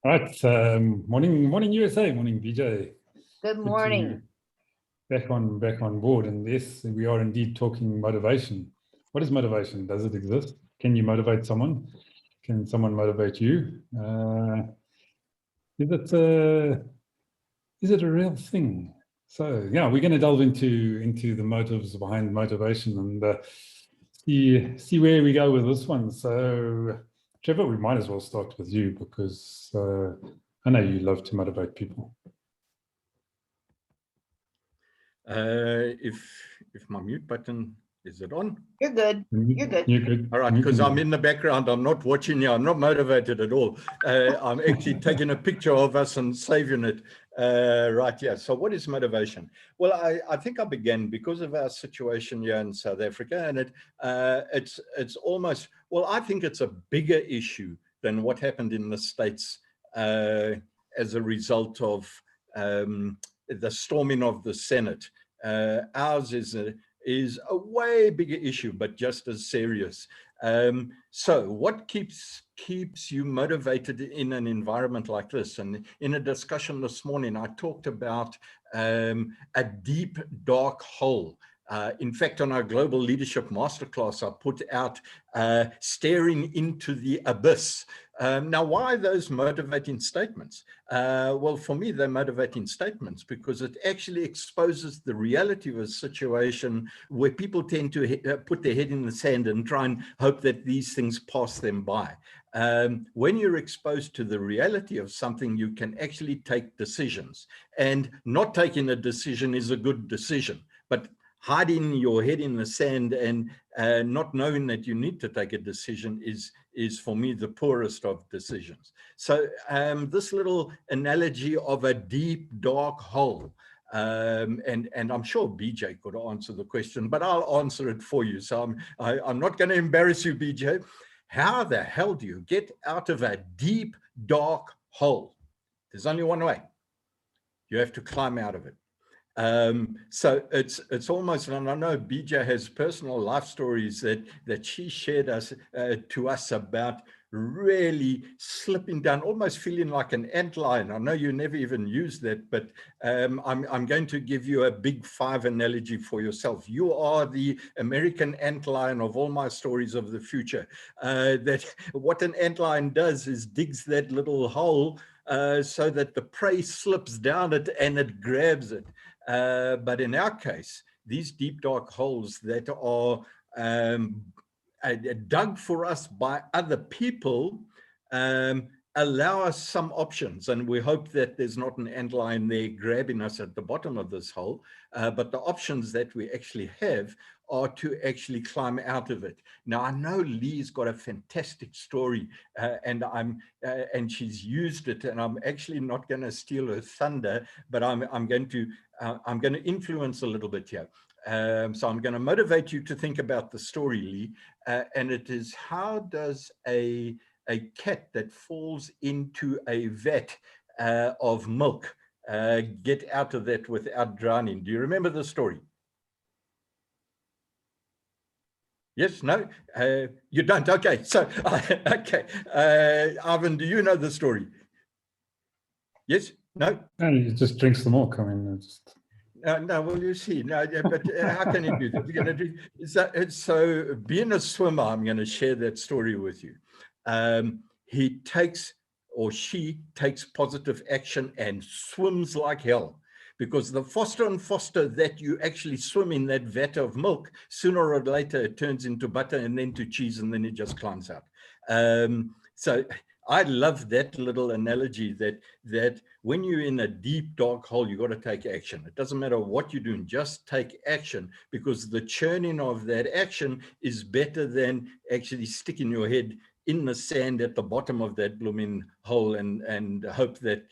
All right. Morning USA, morning BJ. Good Good to morning. back on board. And yes, we are indeed talking motivation. What is motivation? Does it exist? Can you motivate someone? Can someone motivate you? Is it a real thing? So yeah, we're going to delve into the motives behind motivation and see where we go with this one. So Trevor, we might as well start with you because I know you love to motivate people. If my mute button, is it on? You're good. You're good. You're good. All right, because I'm in the background. I'm not watching you. I'm not motivated at all. I'm actually taking a picture of us and saving it. Right, yeah. So what is motivation? Well, I think I began because of our situation here in South Africa, and it's almost, well, I think it's a bigger issue than what happened in the States as a result of the storming of the Senate. Ours is a way bigger issue, but just as serious. So what keeps you motivated in an environment like this? And in a discussion this morning, I talked about a deep, dark hole. In fact, on our Global Leadership Masterclass, I put out staring into the abyss. Now, why those motivating statements? Well, for me, they're motivating statements because it actually exposes the reality of a situation where people tend to put their head in the sand and try and hope that these things pass them by. When you're exposed to the reality of something, you can actually take decisions. And not taking a decision is a good decision, but hiding your head in the sand and not knowing that you need to take a decision is for me the poorest of decisions. So this little analogy of a deep dark hole, and I'm sure BJ could answer the question, but I'll answer it for you. So I'm not going to embarrass you, BJ. How the hell do you get out of a deep dark hole? There's only one way. You have to climb out of it. So it's almost, and I know BJ has personal life stories that she shared to us about really slipping down, almost feeling like an antlion. I know you never even used that, but I'm going to give you a big five analogy for yourself. You are the American antlion of all my stories of the future. That what an antlion does is digs that little hole so that the prey slips down it and it grabs it. But in our case, these deep dark holes that are dug for us by other people allow us some options, and we hope that there's not an antlion there grabbing us at the bottom of this hole, but the options that we actually have are to actually climb out of it. Now, I know Lee's got a fantastic story, and she's used it, and I'm actually not going to steal her thunder, but I'm going to influence a little bit here. So I'm going to motivate you to think about the story, Lee, and it is, how does a cat that falls into a vat of milk get out of that without drowning? Do you remember the story? Yes, no, you don't. Okay, so okay, Ivan, do you know the story? Yes, no. And he just drinks the milk. I mean, just. No, well, you see, no, but how can you do that? You're going to do so. Being a swimmer, I'm going to share that story with you. He takes, or she takes, positive action and swims like hell, because the faster and faster that you actually swim in that vat of milk, sooner or later it turns into butter and then to cheese, and then it just climbs out. So I love that little analogy that when you're in a deep, dark hole, you got to take action. It doesn't matter what you're doing, just take action, because the churning of that action is better than actually sticking your head in the sand at the bottom of that blooming hole and hope that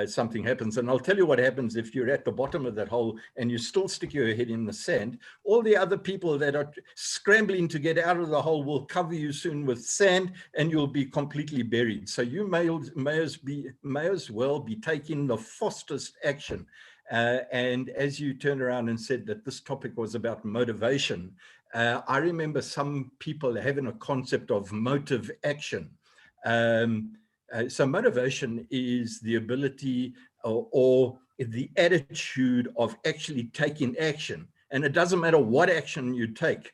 something happens. And I'll tell you what happens if you're at the bottom of that hole and you still stick your head in the sand. All the other people that are scrambling to get out of the hole will cover you soon with sand, and you'll be completely buried. So you may as well be taking the fastest action. And as you turned around and said that this topic was about motivation, I remember some people having a concept of motive action. So motivation is the ability or the attitude of actually taking action. And it doesn't matter what action you take.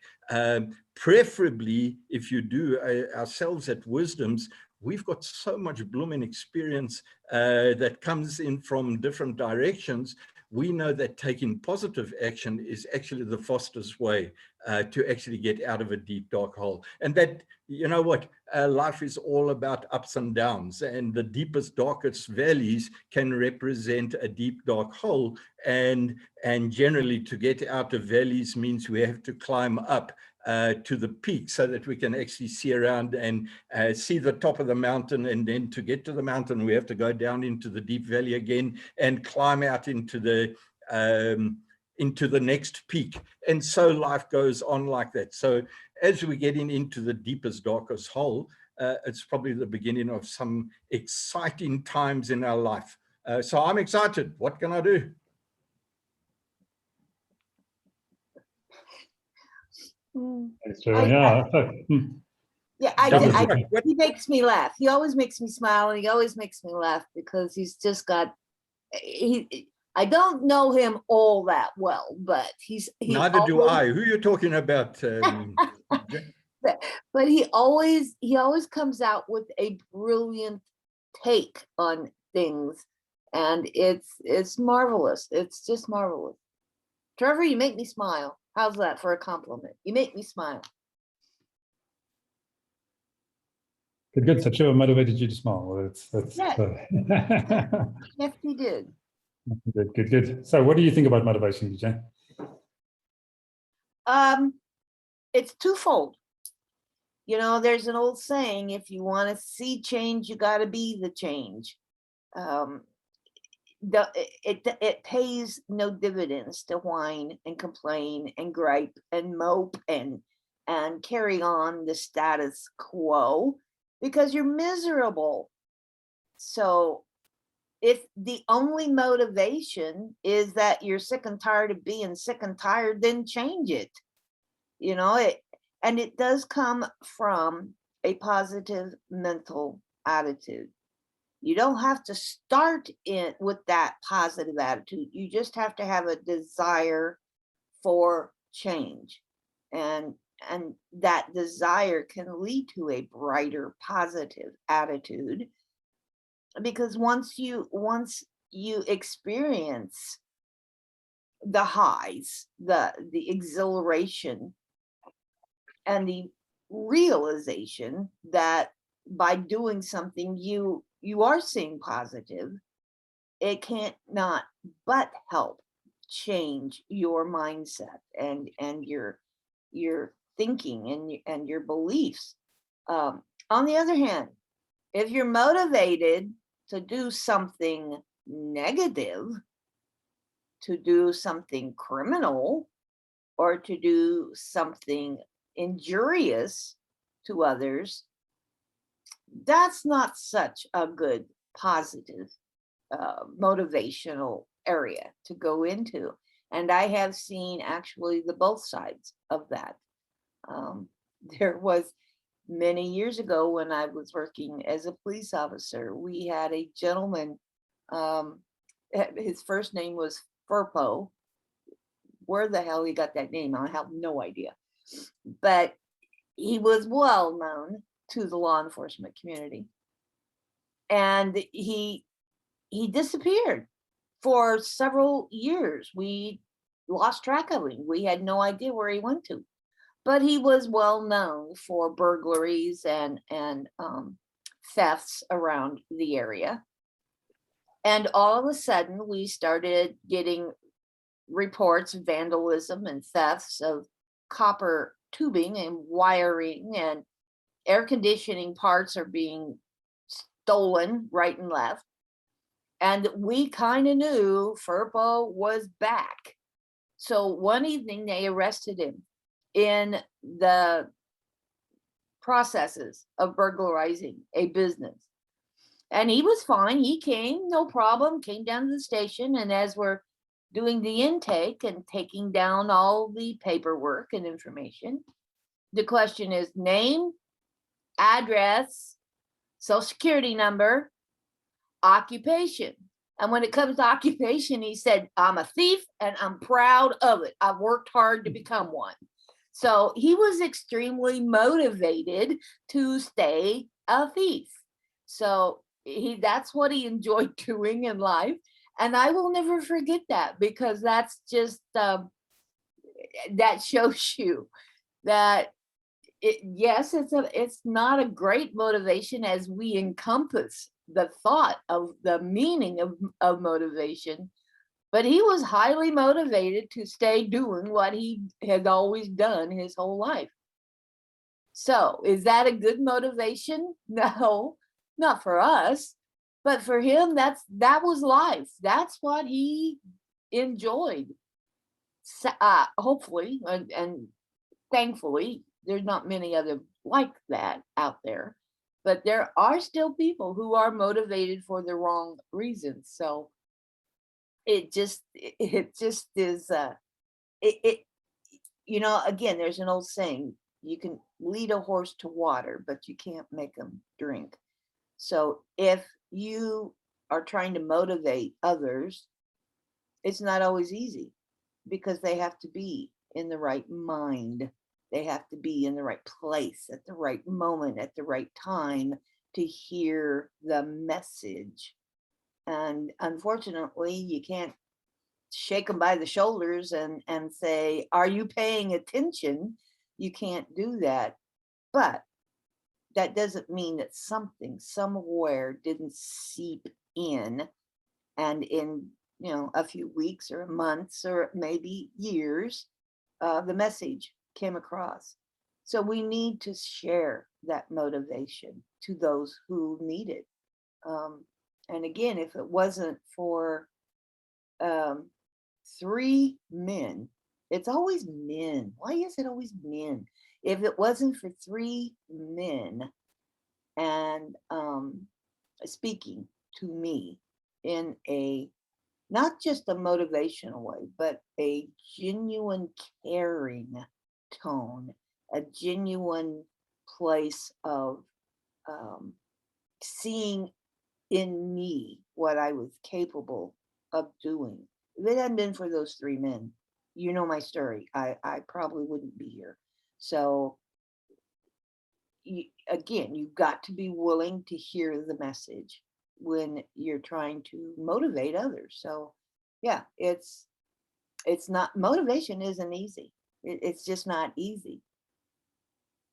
Preferably, if you do, ourselves at Wisdoms, we've got so much blooming experience that comes in from different directions. We know that taking positive action is actually the fastest way to actually get out of a deep, dark hole. And that, you know what, life is all about ups and downs, and the deepest, darkest valleys can represent a deep, dark hole. And generally, to get out of valleys means we have to climb up to the peak so that we can actually see around and see the top of the mountain. And then to get to the mountain, we have to go down into the deep valley again and climb out into the next peak. And so life goes on like that. So as we're getting into the deepest, darkest hole, it's probably the beginning of some exciting times in our life. So I'm excited. What can I do? Thanks, Trevor. Yeah. He makes me laugh. He always makes me smile, and he always makes me laugh because he's just got, I don't know him all that well, but he's Neither do I. Who are you talking about? But he always comes out with a brilliant take on things, and it's marvelous. It's just marvelous. Trevor, you make me smile. How's that for a compliment? You make me smile. Good. So Trevor motivated you to smile. Well, that's Yes, he did. Good. So what do you think about motivation, DJ? It's twofold. You know, there's an old saying, if you want to see change, you got to be the change. It pays no dividends to whine and complain and gripe and mope and carry on the status quo, because you're miserable. So if the only motivation is that you're sick and tired of being sick and tired, then change it. You know, it does come from a positive mental attitude. You don't have to start in with that positive attitude. You just have to have a desire for change. And that desire can lead to a brighter, positive attitude. Because once you experience the highs, the exhilaration, and the realization that by doing something you are seeing positive, it can't not but help change your mindset and your thinking and your beliefs. On the other hand, if you're motivated to do something negative, to do something criminal, or to do something injurious to others, that's not such a good positive motivational area to go into. And I have seen actually the both sides of that. There was many years ago when I was working as a police officer, we had a gentleman, his first name was Furpo. Where the hell he got that name, I have no idea. But he was well known to the law enforcement community. And he disappeared for several years. We lost track of him. We had no idea where he went to. But he was well known for burglaries and thefts around the area. And all of a sudden, we started getting reports of vandalism and thefts of copper tubing and wiring, and air conditioning parts are being stolen right and left. And we kind of knew Furpo was back. So one evening they arrested him in the processes of burglarizing a business. And he was fine. He came, no problem, came down to the station. And as we're doing the intake and taking down all the paperwork and information, the question is name, address, Social Security number, occupation. And when it comes to occupation, he said, I'm a thief and I'm proud of it. I've worked hard to become one. So he was extremely motivated to stay a thief. So that's what he enjoyed doing in life. And I will never forget that, because that's just, that shows you that yes, it's not a great motivation as we encompass the thought of the meaning of motivation, but he was highly motivated to stay doing what he had always done his whole life. So is that a good motivation? No, not for us, but for him, that was life. That's what he enjoyed. Hopefully, and thankfully, there's not many other like that out there, but there are still people who are motivated for the wrong reasons. So it just is, you know, again, there's an old saying, you can lead a horse to water, but you can't make him drink. So if you are trying to motivate others, it's not always easy, because they have to be in the right mind. They have to be in the right place at the right moment, at the right time to hear the message. And unfortunately, you can't shake them by the shoulders and say, are you paying attention? You can't do that. But that doesn't mean that something somewhere didn't seep in, and in, you know, a few weeks or months or maybe years, the message came across. So we need to share that motivation to those who need it. And again, if it wasn't for 3 men, it's always men. Why is it always men? If it wasn't for 3 men and speaking to me in a, not just a motivational way, but a genuine caring tone, a genuine place of seeing in me what I was capable of doing. If it hadn't been for those 3 men, you know my story, I probably wouldn't be here. So again, you've got to be willing to hear the message when you're trying to motivate others. So yeah, it's not, motivation isn't easy. It's just not easy.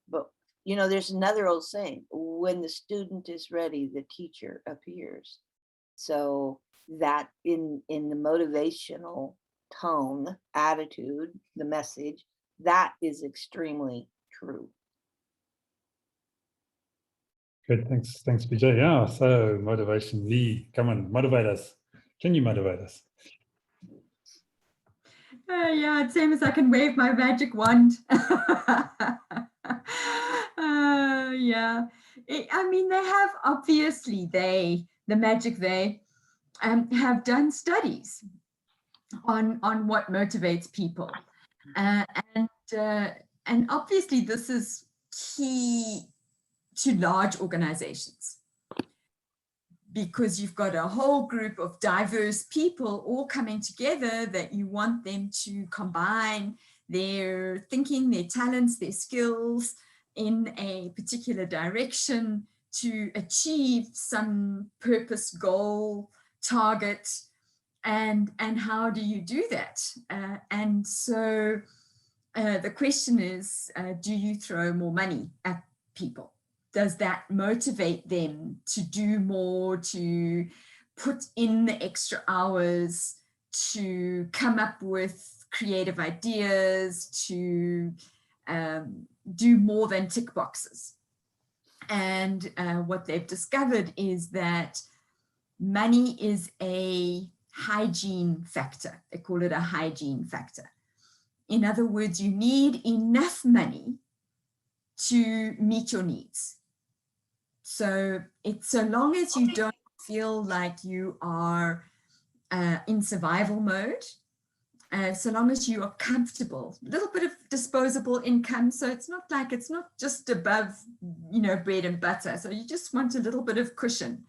But you know, there's another old saying, when the student is ready, the teacher appears. So that in the motivational tone, attitude, the message, that is extremely true. Good, thanks, BJ. Yeah, so motivation, Lee, come on, motivate us. Can you motivate us? Yeah, it seems I can wave my magic wand. Yeah, I mean, they have obviously, the magic, they have done studies on what motivates people, and obviously this is key to large organizations, because you've got a whole group of diverse people all coming together that you want them to combine their thinking, their talents, their skills in a particular direction to achieve some purpose, goal, target. And how do you do that? And so the question is, do you throw more money at people? Does that motivate them to do more, to put in the extra hours, to come up with creative ideas, to do more than tick boxes? And what they've discovered is that money is a hygiene factor. They call it a hygiene factor. In other words, you need enough money to meet your needs. So it's, so long as you don't feel like you are in survival mode, so long as you are comfortable, a little bit of disposable income. So it's not just above, bread and butter. So you just want a little bit of cushion.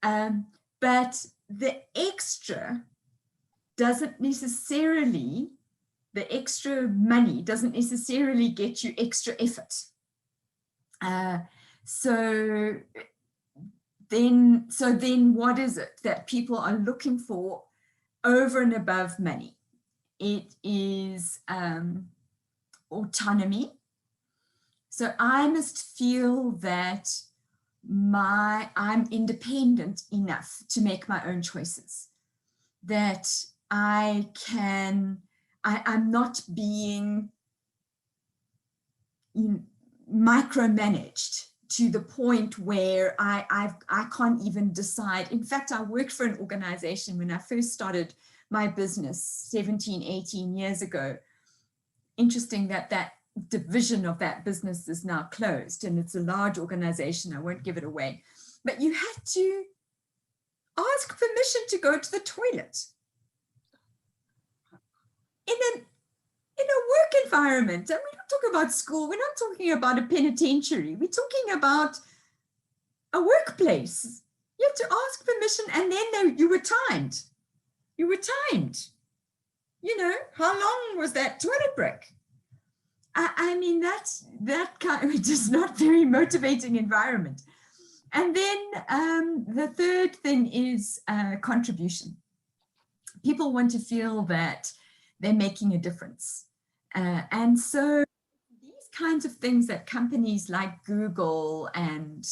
But the extra the extra money doesn't necessarily get you extra effort. So then what is it that people are looking for over and above money? It is autonomy. So I must feel that I'm independent enough to make my own choices, that I'm not being micromanaged to the point where I can't even decide. In fact, I worked for an organization when I first started my business 17, 18 years ago. Interesting that division of that business is now closed, and it's a large organization. I won't give it away, but you had to ask permission to go to the toilet in a work environment. And we don't talk about school. We're not talking about a penitentiary. We're talking about a workplace. You have to ask permission, and then you were timed. You were timed. How long was that toilet break? I mean, that kind of just not very motivating environment. And then the third thing is contribution. People want to feel that they're making a difference. And so these kinds of things that companies like Google and,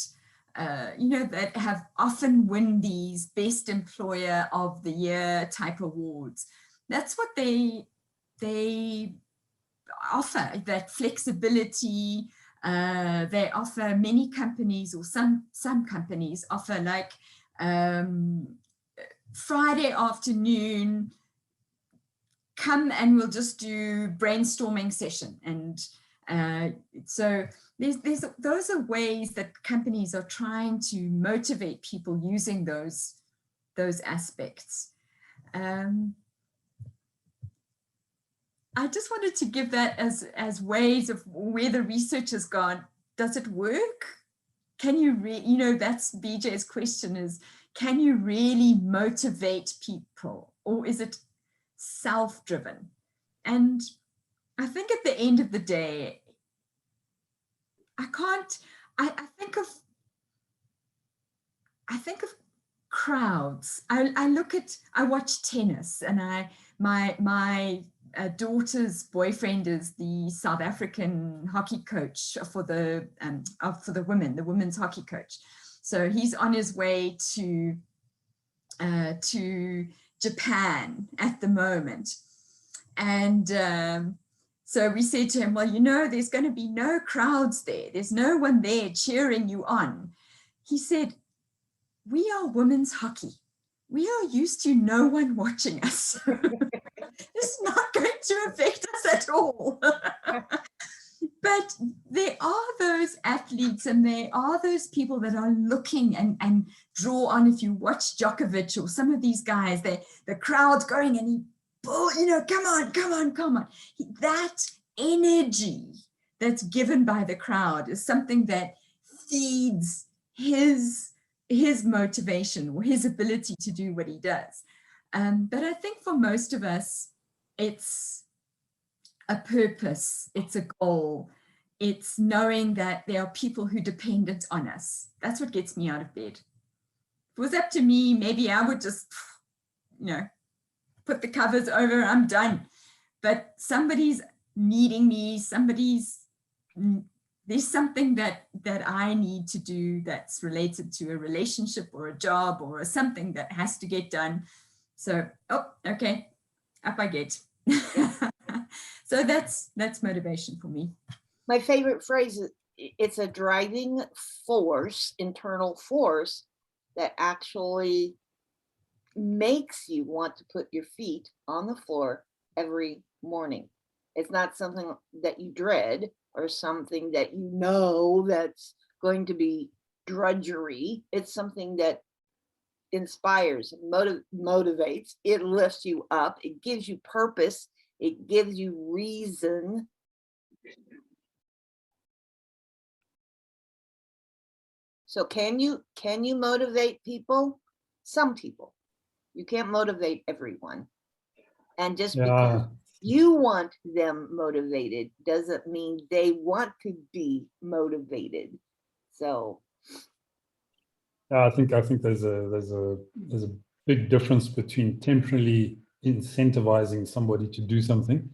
that have often win these best employer of the year type awards, that's what they offer, that flexibility. They offer, many companies, or some companies offer, like Friday afternoon, come and we'll just do brainstorming session. And so those are ways that companies are trying to motivate people using those aspects. I just wanted to give that as ways of where the research has gone. Does it work? Can you that's BJ's question, is, can you really motivate people, or is it self-driven? And I think at the end of the day, I think of crowds. I watch tennis, and my daughter's boyfriend is the South African hockey coach for the women's hockey coach. So he's on his way to Japan at the moment. And so we said to him, well, there's going to be no crowds there. There's no one there cheering you on. He said, we are women's hockey. We are used to no one watching us. It's not going to affect us at all. But there are those athletes, and there are those people that are looking and draw on. If you watch Djokovic or some of these guys, the crowd's going, and come on. That energy that's given by the crowd is something that feeds his motivation, or his ability to do what he does. But I think for most of us, it's a purpose, it's a goal, it's knowing that there are people who are dependent on us. That's what gets me out of bed. If it was up to me, maybe I would just, put the covers over, I'm done. But somebody's needing me, there's something that I need to do that's related to a relationship or a job or something that has to get done. So, okay, up I get. So that's motivation for me. My favorite phrase is, it's a driving force, internal force, that actually makes you want to put your feet on the floor every morning. It's not something that you dread or something that that's going to be drudgery. It's something that inspires, motivates, it lifts you up, it gives you purpose, it gives you reason. So can you motivate people? Some people. You can't motivate everyone. And just because Yeah, you want them motivated doesn't mean they want to be motivated. So yeah, I think there's a big difference between temporarily incentivizing somebody to do something,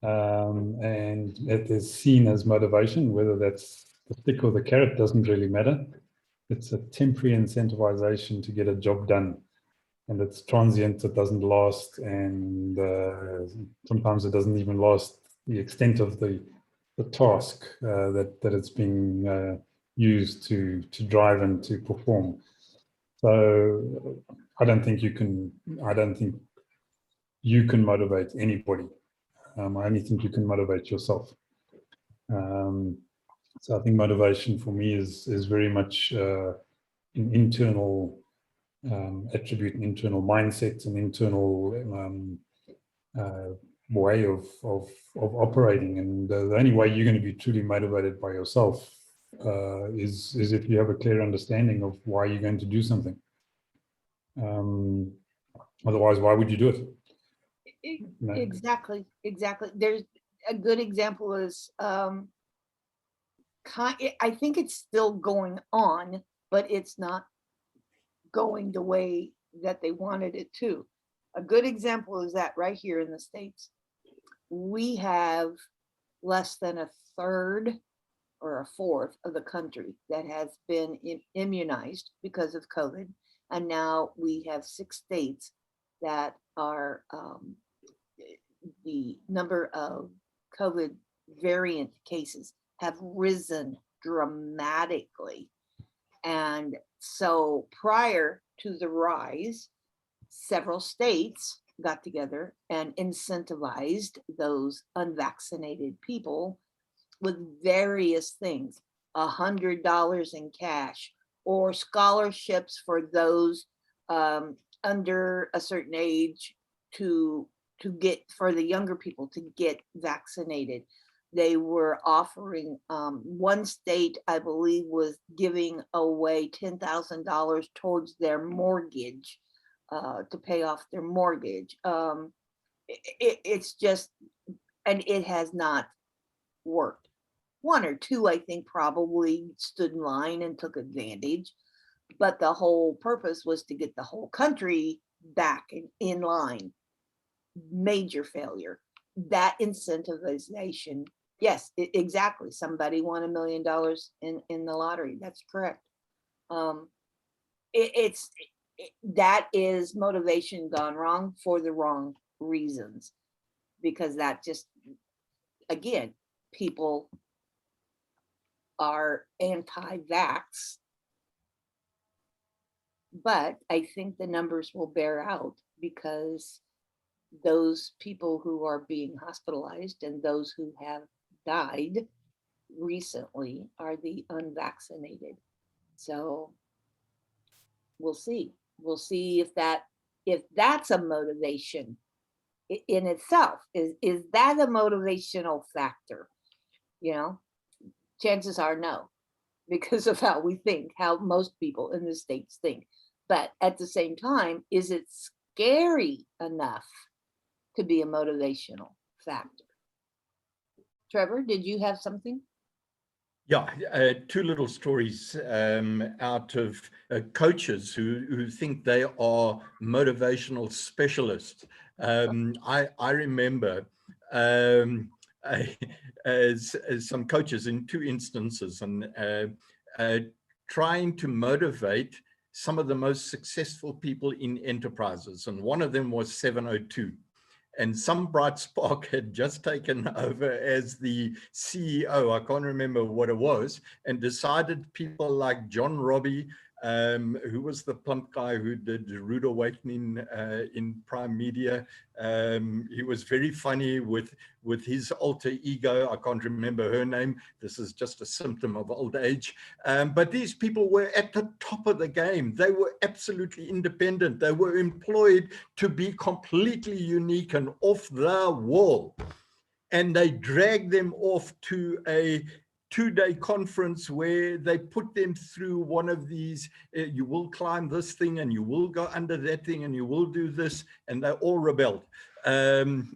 and it is seen as motivation, whether that's the stick or the carrot doesn't really matter. It's a temporary incentivization to get a job done, and it's transient, it doesn't last, and sometimes it doesn't even last the extent of the task that it's being used to drive and to perform. So I don't think you can motivate anybody. I only think you can motivate yourself. So I think motivation for me is very much an internal attribute, an internal mindset, an internal way of operating. And the only way you're going to be truly motivated by yourself is if you have a clear understanding of why you're going to do something. Otherwise, why would you do it? No. exactly. There's a good example is I think it's still going on, but it's not going the way that they wanted it to. A good example is that right here in the States, we have less than a third or a fourth of the country that has been immunized because of COVID. And now we have 6 states that are the number of COVID variant cases have risen dramatically. And so prior to the rise, several states got together and incentivized those unvaccinated people with various things, $100 in cash, or scholarships for those under a certain age to get, for the younger people to get vaccinated. They were offering, one state, I believe, was giving away $10,000 towards their mortgage to pay off their mortgage. It's just, and it has not worked. 1 or 2, I think, probably stood in line and took advantage, but the whole purpose was to get the whole country back in line. Major failure. That incentivization, yes, exactly. Somebody won $1 million in the lottery. That's correct. That is motivation gone wrong for the wrong reasons, because that just, again, people are anti-vax, but I think the numbers will bear out, because those people who are being hospitalized and those who have died recently are the unvaccinated. So we'll see. We'll see if that's a motivation in itself. Is that a motivational factor? Chances are no, because of how we think, how most people in the States think. But at the same time, is it scary enough to be a motivational factor? Trevor, did you have something? Yeah, 2 little stories out of coaches who think they are motivational specialists. I remember as some coaches in 2 instances, and trying to motivate some of the most successful people in enterprises. And one of them was 702. And some bright spark had just taken over as the CEO, I can't remember what it was, and decided people like John Robbie, who was the plump guy who did Rude Awakening in Prime Media. He was very funny with his alter ego. I can't remember her name. This is just a symptom of old age. But these people were at the top of the game. They were absolutely independent. They were employed to be completely unique and off the wall. And they dragged them off to a 2-day conference where they put them through one of these, you will climb this thing and you will go under that thing and you will do this, and they all rebelled. And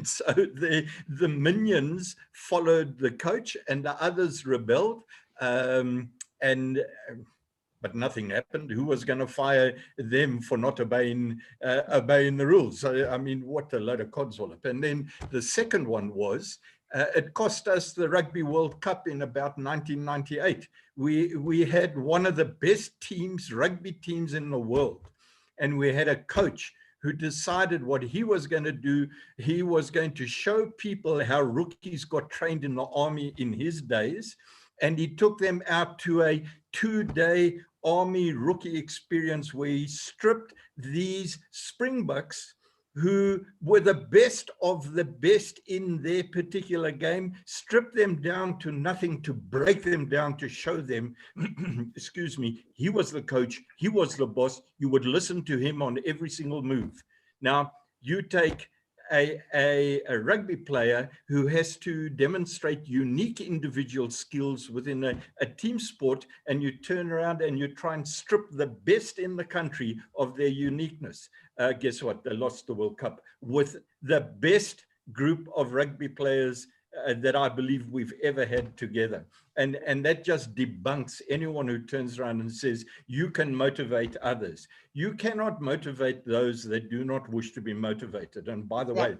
so the minions followed the coach and the others rebelled. But nothing happened. Who was going to fire them for not obeying the rules? So, I mean, what a load of codswallop. And then the second one was, it cost us the Rugby World Cup in about 1998. We had one of the best teams, rugby teams in the world. And we had a coach who decided what he was going to do. He was going to show people how rookies got trained in the army in his days. And he took them out to a 2-day army rookie experience where he stripped these Springboks who were the best of the best in their particular game, stripped them down to nothing, to break them down, to show them, excuse me, he was the coach, he was the boss, you would listen to him on every single move. Now, you take a rugby player who has to demonstrate unique individual skills within a team sport, and you turn around and you try and strip the best in the country of their uniqueness. Guess what? They lost the World Cup with the best group of rugby players that I believe we've ever had together. And that just debunks anyone who turns around and says, you can motivate others. You cannot motivate those that do not wish to be motivated. And by the way,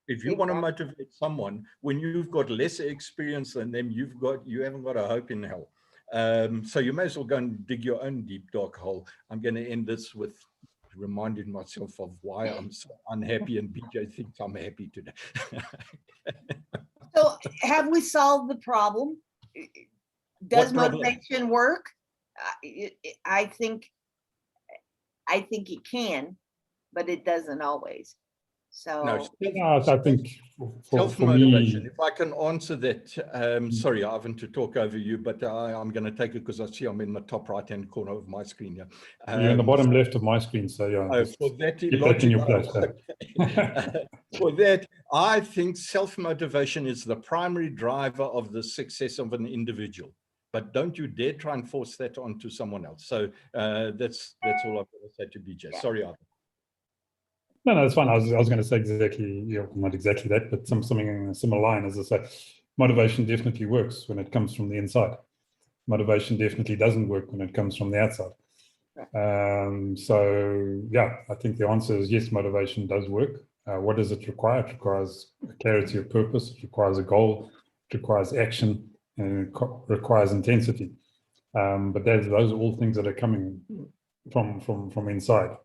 if you want to motivate someone, when you've got lesser experience than them, you haven't got a hope in hell. So you may as well go and dig your own deep, dark hole. I'm going to end this with reminding myself of why I'm so unhappy, and BJ thinks I'm happy today. So have we solved the problem? Does What problem? motivation work? I think it can, but it doesn't always. So No, I think for self-motivation. me, If I can answer that, sorry, Ivan, to talk over you, but I'm going to take it because I see I'm in the top right-hand corner of my screen here. you're in the bottom left of my screen, so yeah, just for that keep that in your place. For that, I think self-motivation is the primary driver of the success of an individual. But don't you dare try and force that onto someone else. So that's all I've got to say to BJ. Sorry, Ivan. No, it's fine. I was going to say exactly, not exactly that, but something in a similar line. As I say, motivation definitely works when it comes from the inside. Motivation definitely doesn't work when it comes from the outside. So yeah, I think the answer is yes, motivation does work. What does it require? It requires clarity of purpose. It requires a goal. It requires action, and it requires intensity. But those are all things that are coming from inside.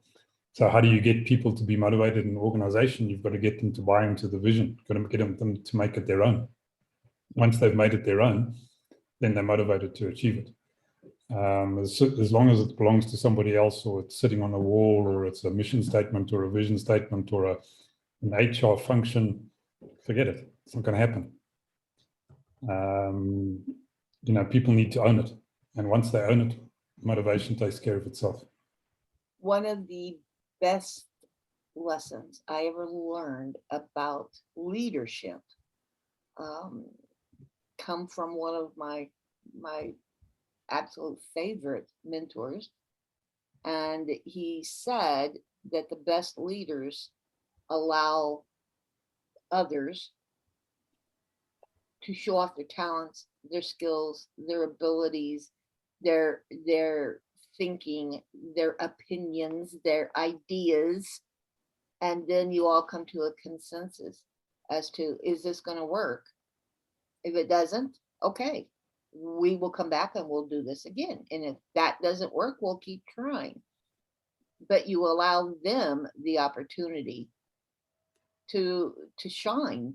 So how do you get people to be motivated in an organization? You've got to get them to buy into the vision. You've got to get them to make it their own. Once they've made it their own, then they're motivated to achieve it. As long as it belongs to somebody else, or it's sitting on a wall, or it's a mission statement or a vision statement or an HR function, forget it. It's not going to happen. People need to own it. And once they own it, motivation takes care of itself. one of the best lessons I ever learned about leadership come from one of my absolute favorite mentors. And he said that the best leaders allow others to show off their talents, their skills, their abilities, their thinking, their opinions, their ideas, and then you all come to a consensus as to, is this going to work? If it doesn't, okay, we will come back and we'll do this again. And if that doesn't work, we'll keep trying. But you allow them the opportunity to shine.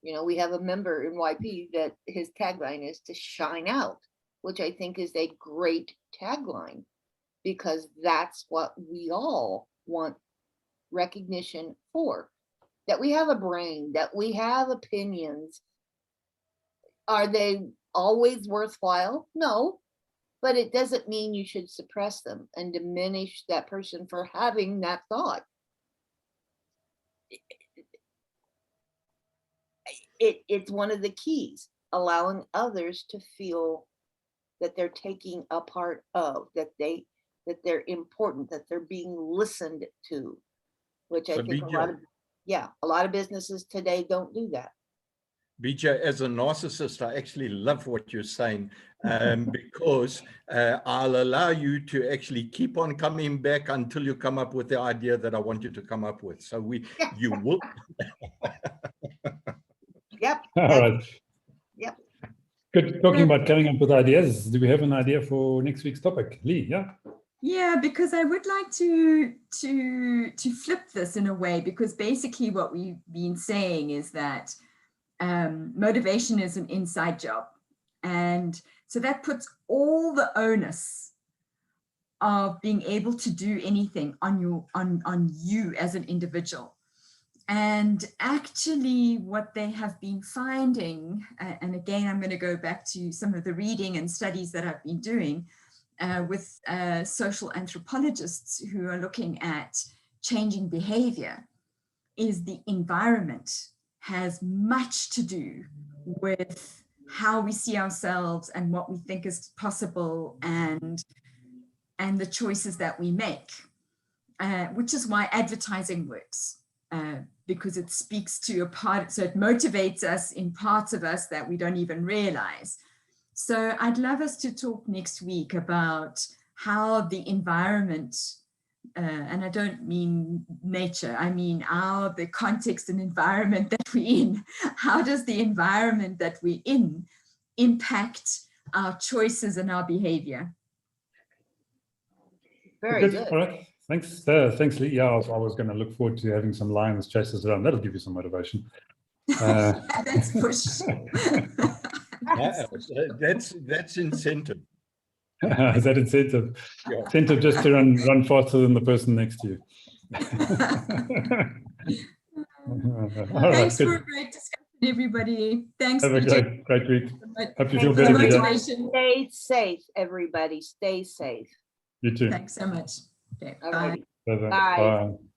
You know, we have a member in YP that his tagline is to shine out. which I think is a great tagline, because that's what we all want recognition for. That we have a brain, that we have opinions. Are they always worthwhile? No, but it doesn't mean you should suppress them and diminish that person for having that thought. It's one of the keys, allowing others to feel that they're taking a part of, that they're important, that they're being listened to, which I So think BJ, a lot of businesses today don't do that. BJ, as a narcissist, I actually love what you're saying, because I'll allow you to actually keep on coming back until you come up with the idea that I want you to come up with. So you will. Yep. All right. Yep. Good. Talking about coming up with ideas. Do we have an idea for next week's topic, Lee? Yeah. Yeah, because I would like to flip this in a way, because basically what we've been saying is that motivation is an inside job, and so that puts all the onus of being able to do anything on you as an individual. And actually what they have been finding, and again I'm going to go back to some of the reading and studies that I've been doing with social anthropologists who are looking at changing behavior, is the environment has much to do with how we see ourselves and what we think is possible, and the choices that we make, which is why advertising works, because it speaks to a part, so it motivates us in parts of us that we don't even realize. So I'd love us to talk next week about how the environment, and I don't mean nature, I mean the context and environment that we're in. How does the environment that we're in impact our choices and our behavior? Very Good. good. All right. Thanks. Thanks, Lee. Yeah, I was going to look forward to having some lions chase us around. That'll give you some motivation. That's push. That's incentive. Is that incentive? Yeah. Incentive just to run faster than the person next to you. All right. Thanks for Good. a great discussion, everybody. Thanks, Have a BJ. great week. Hope you Thanks feel so better, much. BJ. Motivation. Stay safe, everybody. Stay safe. You too. Thanks so much. Okay, bye. Alrighty. Bye-bye. Bye. Bye.